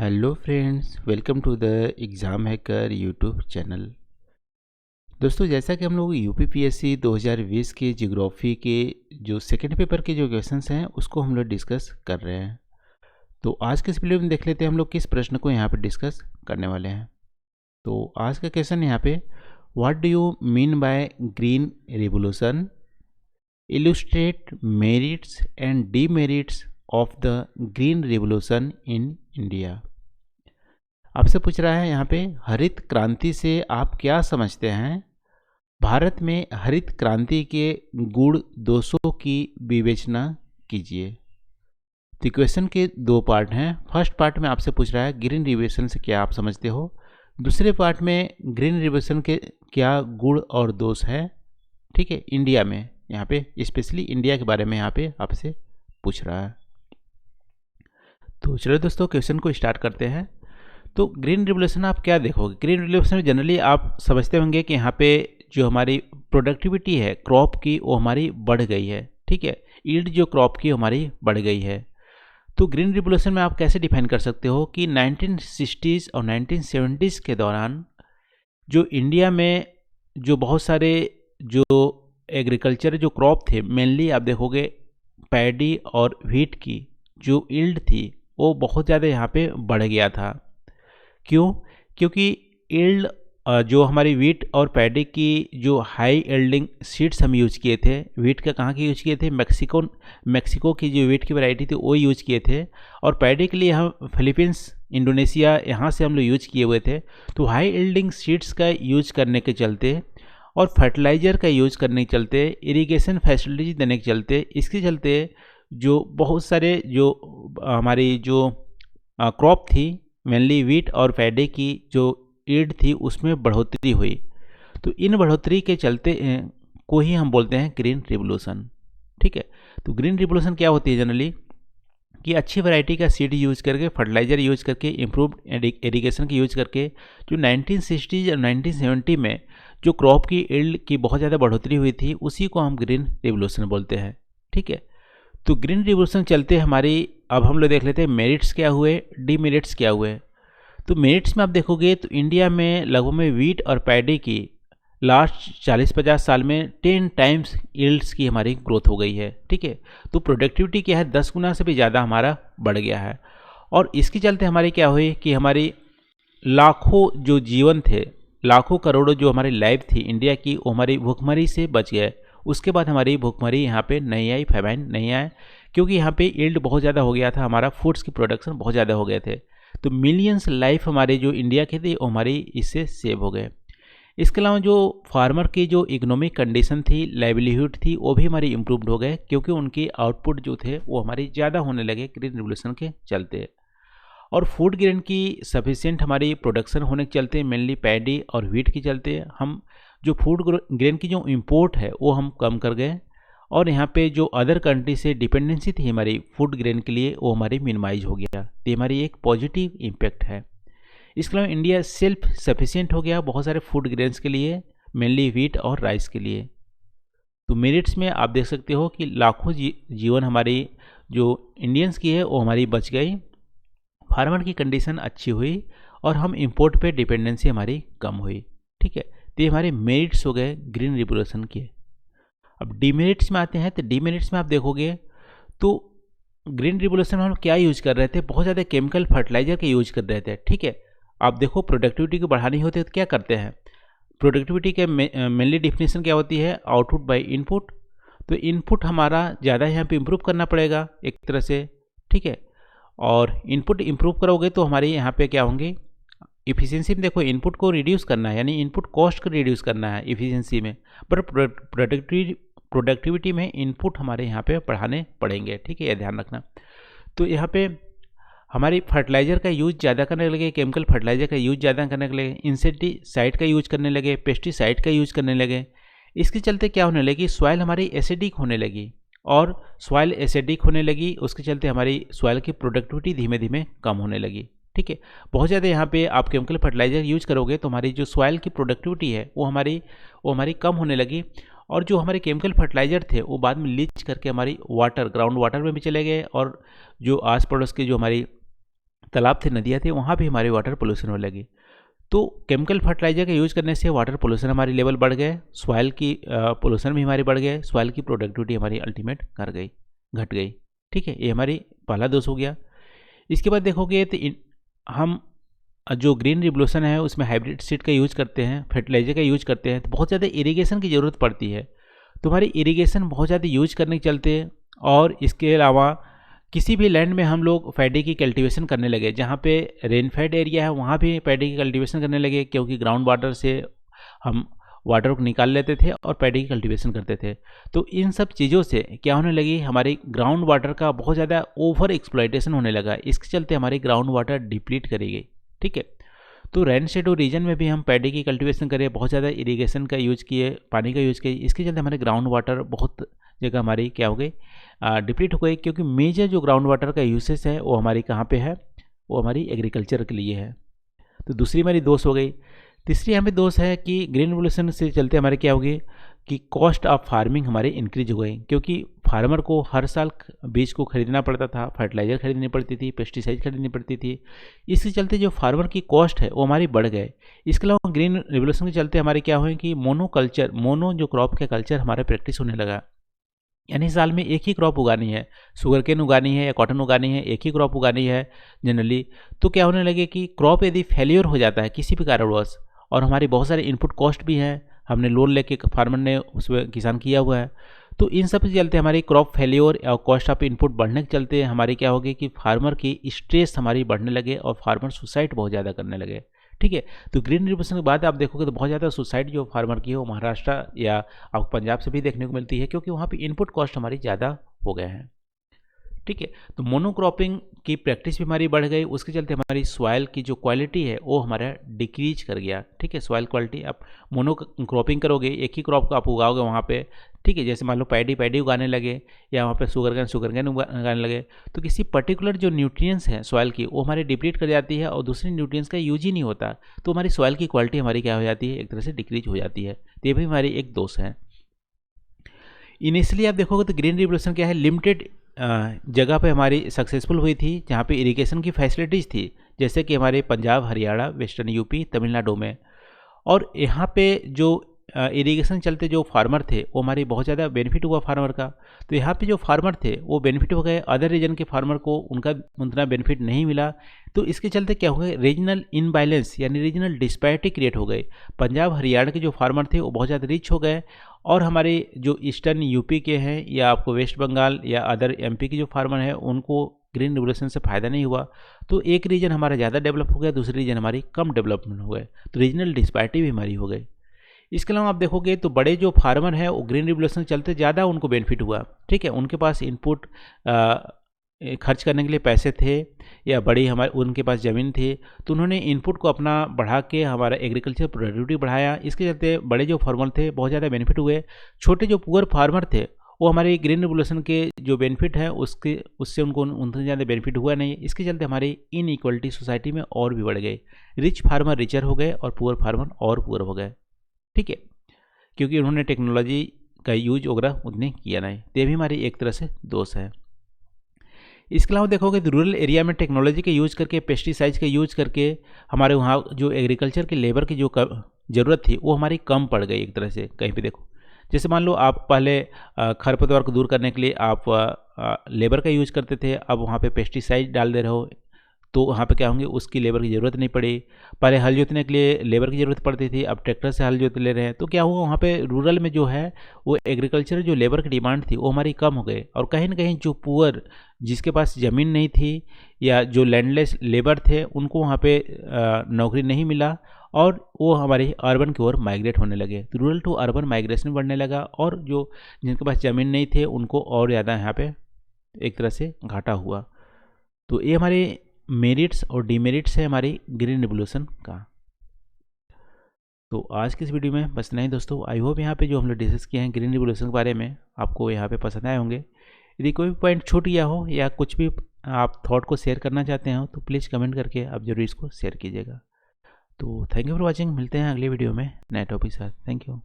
Hello friends, welcome to the Exam Hacker YouTube channel. दोस्तों, जैसा कि हम लोग यूपीपीएससी 2020 के ज्योग्राफी के जो सेकंड पेपर के जो क्वेश्चंस हैं उसको हम लोग डिस्कस कर रहे हैं। तो आज के इस वीडियो में देख लेते हैं हम लोग किस प्रश्न को यहाँ पे डिस्कस करने वाले हैं। तो आज का क्वेश्चन यहाँ पे, what do you mean by green revolution, illustrate merits and demerits of the green revolution in India. आपसे पूछ रहा है यहाँ पे, हरित क्रांति से आप क्या समझते हैं? भारत में हरित क्रांति के गुण दोषों की विवेचना कीजिए। तो क्वेश्चन के दो पार्ट हैं। फर्स्ट पार्ट में आपसे पूछ रहा है ग्रीन रिवोल्यूशन से क्या आप समझते हो। दूसरे पार्ट में ग्रीन रिवोल्यूशन के क्या गुण और दोष है, ठीक है, इंडिया में। यहाँ पे स्पेशली इंडिया के बारे में यहाँ पे आपसे पूछ रहा है। तो चलो दोस्तों, क्वेश्चन को स्टार्ट करते हैं। तो ग्रीन रिवोल्यूशन आप क्या देखोगे? ग्रीन रिवोल्यूशन में जनरली आप समझते होंगे कि यहाँ पे जो हमारी प्रोडक्टिविटी है क्रॉप की वो हमारी बढ़ गई है, ठीक है, ईल्ड जो क्रॉप की हमारी बढ़ गई है। तो ग्रीन रिवोल्यूशन में आप कैसे डिफाइन कर सकते हो कि 1960s और 1970s के दौरान जो इंडिया में जो बहुत सारे जो एग्रीकल्चर जो क्रॉप थे, मेनली आप देखोगे पैडी और व्हीट की जो ईल्ड थी वो बहुत ज़्यादा यहाँ पे बढ़ गया था। क्यों? क्योंकि ईल्ड जो हमारी वीट और पैडी की जो हाई एल्डिंग सीड्स हम यूज़ किए थे, वीट का कहाँ के यूज़ किए थे? मैक्सिको की जो वीट की वैरायटी थी वो यूज़ किए थे, और पैडी के लिए हम फिलीपींस, इंडोनेशिया यहाँ से हम लोग यूज किए हुए थे। तो हाई एल्डिंग सीड्स का यूज करने के चलते और फर्टिलाइज़र का यूज करने के चलते, इरिगेशन फैसिलिटीज देने के चलते, इसके चलते जो बहुत सारे जो हमारी जो क्रॉप थी मेनली वीट और पैडी की जो ईल्ड थी उसमें बढ़ोतरी हुई। तो इन बढ़ोतरी के चलते को ही हम बोलते हैं ग्रीन रिवोल्यूशन, ठीक है। तो ग्रीन रिवोल्यूशन क्या होती है जनरली कि अच्छी वैरायटी का सीड यूज करके, फर्टिलाइजर यूज करके, इम्प्रूव्ड इरिगेशन की यूज करके जो 1960s और 1970 में जो क्रॉप की ईल्ड की बहुत ज़्यादा बढ़ोतरी हुई थी उसी को हम ग्रीन रिवोल्यूशन बोलते हैं, ठीक है। तो ग्रीन रिवोल्यूशन चलते हमारी, अब हम लोग देख लेते हैं मेरिट्स क्या हुए, डीमेरिट्स क्या हुए। तो मेरिट्स में आप देखोगे तो इंडिया में लगभग में वीट और पैडी की लास्ट 40-50 साल में 10 टाइम्स यील्ड्स की हमारी ग्रोथ हो गई है, ठीक है। तो प्रोडक्टिविटी क्या है, 10 गुना से भी ज़्यादा हमारा बढ़ गया है। और इसके चलते हमारी क्या हुई कि हमारी लाखों जो जीवन थे, लाखों करोड़ों जो हमारी लाइफ थी इंडिया की, वो हमारी भुखमरी से बच गए। उसके बाद हमारी भुखमरी यहाँ पे नहीं आई, फेमाइन नहीं आया, क्योंकि यहाँ पे यील्ड बहुत ज़्यादा हो गया था, हमारा फूड्स की प्रोडक्शन बहुत ज़्यादा हो गए थे। तो मिलियंस लाइफ हमारे जो इंडिया के थे वो हमारी इससे सेव हो गए। इसके अलावा जो फार्मर की जो इकोनॉमिक कंडीशन थी, लाइवलीहुड थी, वो भी हमारी इम्प्रूव्ड हो गए, क्योंकि उनकी आउटपुट जो थे वो हमारी ज़्यादा होने लगे ग्रीन रिवोल्यूशन के चलते। और फूड ग्रेन की सफिशिएंट हमारी प्रोडक्शन होने के चलते, मेनली पैडी और व्हीट के चलते, हम जो फूड ग्रेन की जो इम्पोर्ट है वो हम कम कर गए, और यहाँ पे जो अदर कंट्री से डिपेंडेंसी थी हमारी फूड ग्रेन के लिए वो हमारी मिनिमाइज हो गया। तो हमारी एक पॉजिटिव इम्पैक्ट है। इसके अलावा इंडिया सेल्फ सफिशिएंट हो गया बहुत सारे फूड ग्रेन्स के लिए, मेनली व्हीट और राइस के लिए। तो मेरिट्स में आप देख सकते हो कि लाखों जीवन हमारी जो इंडियंस की है वो हमारी बच गई, फार्मर की कंडीशन अच्छी हुई, और हम इंपोर्ट पे डिपेंडेंसी हमारी कम हुई, ठीक है। तो ये हमारे मेरिट्स हो गए ग्रीन रिवोल्यूशन के। अब डीमेरिट्स में आते हैं। तो डीमेरिट्स में आप देखोगे तो ग्रीन रिवोल्यूशन में हम क्या यूज़ कर रहे थे, बहुत ज़्यादा केमिकल फर्टिलाइजर का यूज़ कर रहे थे, ठीक है। आप देखो प्रोडक्टिविटी को बढ़ानी होती है तो क्या करते हैं, प्रोडक्टिविटी के मेनली डिफिनेशन क्या होती है, आउटपुट बाय इनपुट। तो इनपुट हमारा ज़्यादा यहाँ पे इम्प्रूव करना पड़ेगा एक तरह से, ठीक है। और इनपुट इम्प्रूव करोगे तो हमारे यहाँ पे क्या होंगे, इफ़िशियंसी में देखो इनपुट को रिड्यूस करना है, यानी इनपुट कॉस्ट को रिड्यूस करना है इफ़िशियंसी में, पर प्रोडक्टिविटी में इनपुट हमारे यहाँ पे बढ़ाने पड़ेंगे, ठीक है, यह ध्यान रखना। तो यहाँ पे हमारी फर्टिलाइज़र का यूज़ ज़्यादा करने लगे, केमिकल फर्टिलाइज़र का यूज़ ज़्यादा करने लगे, इंसेक्टिसाइड का यूज़ करने लगे, पेस्टिसाइड का यूज़ करने लगे। इसके चलते क्या होने लगी, सॉइल हमारी एसिडिक होने लगी, और सॉइल एसिडिक होने लगी, उसके चलते हमारी सॉइल की प्रोडक्टिविटी धीमे धीमे कम होने लगी, ठीक है। बहुत ज़्यादा यहाँ पे आप केमिकल फर्टिलाइज़र यूज करोगे तो हमारी जो सॉइल की प्रोडक्टिविटी है वो हमारी कम होने लगी, और जो हमारे केमिकल फर्टिलाइज़र थे वो बाद में लीच करके हमारी वाटर, ग्राउंड वाटर में भी चले गए, और जो आस पड़ोस की जो हमारी तालाब थे, नदियाँ थी, वहाँ भी हमारी वाटर पोल्यूशन होने लगी। तो केमिकल फर्टिलाइजर का यूज़ करने से वाटर पोल्यूशन हमारी लेवल बढ़ गए, सॉइल की पोल्यूशन भी हमारी बढ़ गए, सॉइल की प्रोडक्टिविटी हमारी अल्टीमेट घट गई। ठीक है, ये हमारी पहला दोष हो गया। इसके बाद देखोगे तो हम जो ग्रीन रिवोल्यूशन है उसमें हाइब्रिड सीड का यूज़ करते हैं, फर्टिलाइजर का यूज़ करते हैं, तो बहुत ज़्यादा इरिगेशन की ज़रूरत पड़ती है। तो हमारी इरिगेशन बहुत ज़्यादा यूज करने के चलते, और इसके अलावा किसी भी लैंड में हम लोग पैडी की कल्टीवेशन करने लगे, जहाँ पे रेनफेड एरिया है वहाँ भी पैडी की कल्टीवेशन करने लगे, क्योंकि ग्राउंड वाटर से हम वाटर को निकाल लेते थे और पैडी की कल्टीवेशन करते थे। तो इन सब चीज़ों से क्या होने लगी, हमारी ग्राउंड वाटर का बहुत ज़्यादा ओवर एक्सप्लॉइटेशन होने लगा। इसके चलते हमारी ग्राउंड वाटर डिप्लीट करी गई। ठीक है, तो रेन शेडो रीजन में भी हम पैडी की कल्टीवेशन करें, बहुत ज़्यादा इरिगेशन का यूज़ किए, पानी का यूज़ किए, इसके चलते हमारे ग्राउंड वाटर बहुत जगह हमारी क्या हो गई, डिप्लीट हो गई। क्योंकि मेजर जो ग्राउंड वाटर का यूसेज है वो हमारी कहाँ पे है, वो हमारी एग्रीकल्चर के लिए है। तो दूसरी हमारी दोष हो गई। तीसरी हमें दोष है कि ग्रीन रिवोल्यूशन से चलते हमारे क्या होगी कि कॉस्ट ऑफ फार्मिंग हमारी इंक्रीज हो गई, क्योंकि फार्मर को हर साल बीज को खरीदना पड़ता था, फर्टिलाइजर खरीदनी पड़ती थी, पेस्टिसाइड खरीदनी पड़ती थी। इसके चलते जो फार्मर की कॉस्ट है वो हमारी बढ़ गए। इसके अलावा ग्रीन रिवोल्यूशन के चलते हमारे क्या हुए कि मोनो जो क्रॉप का कल्चर हमारा प्रैक्टिस होने लगा, यानी साल में एक ही क्रॉप उगानी है, शुगर केन उगानी है या कॉटन उगानी है, एक ही क्रॉप उगानी है जनरली। तो क्या होने लगे कि क्रॉप यदि फेलियर हो जाता है किसी भी कारणवश, और हमारी बहुत सारे इनपुट कॉस्ट भी हैं, हमने लोन लेके फार्मर ने उसमें किसान किया हुआ है, तो इन सब के चलते हमारी क्रॉप फेलियर और कॉस्ट ऑफ इनपुट बढ़ने के चलते हमारी क्या होगी कि फार्मर की स्ट्रेस हमारी बढ़ने लगे और फार्मर सुसाइड बहुत ज़्यादा करने लगे। ठीक है, तो ग्रीन रिवोल्यूशन के बाद आप देखोगे तो बहुत ज़्यादा सुसाइड जो फार्मर की है वो महाराष्ट्र या आपको पंजाब से भी देखने को मिलती है, क्योंकि वहाँ पे इनपुट कॉस्ट हमारी ज़्यादा हो गए हैं। ठीक है, तो मोनोक्रॉपिंग की प्रैक्टिस भी हमारी बढ़ गई, उसके चलते हमारी सॉइल की जो क्वालिटी है वो हमारा डिक्रीज कर गया। ठीक है, सॉइल क्वालिटी, आप मोनोक्रॉपिंग करोगे, एक ही क्रॉप को आप उगाओगे वहाँ पे, ठीक है, जैसे मान लो पैडी उगाने लगे या वहाँ पे शुगर कैन उगाने लगे, तो किसी पर्टिकुलर जो न्यूट्रिएंट्स हैं सॉइल की वो हमारी डिप्लीट कर जाती है और दूसरे न्यूट्रिएंट्स का यूज ही नहीं होता, तो हमारी सॉइल की क्वालिटी हमारी क्या हो जाती है, एक तरह से डिक्रीज हो जाती है। तो ये भी हमारी एक दोष है। इनिशियली आप देखोगे तो ग्रीन रिवोल्यूशन क्या है, लिमिटेड जगह पे हमारी सक्सेसफुल हुई थी, जहाँ पे इरिगेशन की फैसिलिटीज़ थी, जैसे कि हमारे पंजाब, हरियाणा, वेस्टर्न यूपी, तमिलनाडु में। और यहाँ पे जो इरिगेशन चलते जो फार्मर थे वो हमारी बहुत ज़्यादा बेनिफिट हुआ फार्मर का। तो यहाँ पे जो फार्मर थे वो बेनिफिट हो गए, अदर रीजन के फार्मर को उनका उतना बेनिफिट नहीं मिला। तो इसके चलते क्या हो गए, रीजनल इनबैलेंस यानी रीजनल डिस्पैरिटी क्रिएट हो गई। पंजाब हरियाणा के जो फार्मर थे वो बहुत ज़्यादा रिच हो गए, और हमारे जो ईस्टर्न यूपी के हैं या आपको वेस्ट बंगाल या अदर एमपी के जो फार्मर हैं उनको ग्रीन रिवोल्यूशन से फ़ायदा नहीं हुआ। तो एक रीजन हमारा ज़्यादा डेवलप हो गया, दूसरी रीजन हमारी कम डेवलपमेंट हो गए, तो रीजनल डिस्पैरिटी भी हमारी हो गई। इसके अलावा आप देखोगे तो बड़े जो फार्मर हैं वो ग्रीन रिवोल्यूशन चलते ज़्यादा उनको बेनिफिट हुआ। ठीक है, उनके पास इनपुट खर्च करने के लिए पैसे थे या बड़ी हमारे उनके पास ज़मीन थी, तो उन्होंने इनपुट को अपना बढ़ा के हमारा एग्रीकल्चर प्रोडक्टिविटी बढ़ाया। इसके चलते बड़े जो फार्मर थे बहुत ज़्यादा बेनिफिट हुए। छोटे जो पुअर फार्मर थे वो हमारे ग्रीन रिवोल्यूशन के जो बेनिफिट है उससे उनको उतना ज़्यादा बेनिफिट हुआ नहीं। इसके चलते हमारी इनइक्वलिटी सोसाइटी में और भी बढ़ गई, रिच फार्मर रिचर हो गए और पुअर फार्मर और पुअर हो गए। ठीक है, क्योंकि उन्होंने टेक्नोलॉजी का यूज वगैरह उतने किया नहीं, तो ये भी हमारी एक तरह से दोष है। इसके अलावा देखोगे तो रूरल एरिया में टेक्नोलॉजी का यूज़ करके, पेस्टिसाइड्स का यूज़ करके हमारे वहाँ जो एग्रीकल्चर के लेबर की जो ज़रूरत थी वो हमारी कम पड़ गई एक तरह से। कहीं पे देखो, जैसे मान लो आप पहले खरपतवार को दूर करने के लिए आप लेबर का यूज़ करते थे, अब वहाँ पे पेस्टिसाइड डाल दे रहे हो, तो वहाँ पे क्या होंगे, उसकी लेबर की ज़रूरत नहीं पड़ी। पहले हल जोतने के लिए लेबर की ज़रूरत पड़ती थी, अब ट्रैक्टर से हल जोत ले रहे हैं। तो क्या हुआ, वहाँ पे रूरल में जो है वो एग्रीकल्चर जो लेबर की डिमांड थी वो हमारी कम हो गई, और कहीं ना कहीं जो पुअर जिसके पास ज़मीन नहीं थी या जो लैंडलेस लेबर थे उनको वहाँ पे नौकरी नहीं मिला, और वो हमारे अर्बन की ओर माइग्रेट होने लगे। तो रूरल टू अर्बन माइग्रेशन बढ़ने लगा, और जो जिनके पास ज़मीन नहीं थे उनको और ज़्यादा यहाँ पे एक तरह से घाटा हुआ। तो ये हमारे मेरिट्स और डिमेरिट्स है हमारी ग्रीन रिवोल्यूशन का। तो आज की इस वीडियो में बस नहीं दोस्तों, आई होप यहाँ पे जो हम लोग डिस्कस किए हैं ग्रीन रिवोल्यूशन के बारे में आपको यहाँ पे पसंद आए होंगे। यदि कोई भी पॉइंट छूट गया हो या कुछ भी आप थॉट को शेयर करना चाहते हो तो प्लीज़ कमेंट करके आप जरूर इसको शेयर कीजिएगा। तो थैंक यू फॉर वॉचिंग, मिलते हैं अगले वीडियो में नए टॉपिक के साथ। Thank you.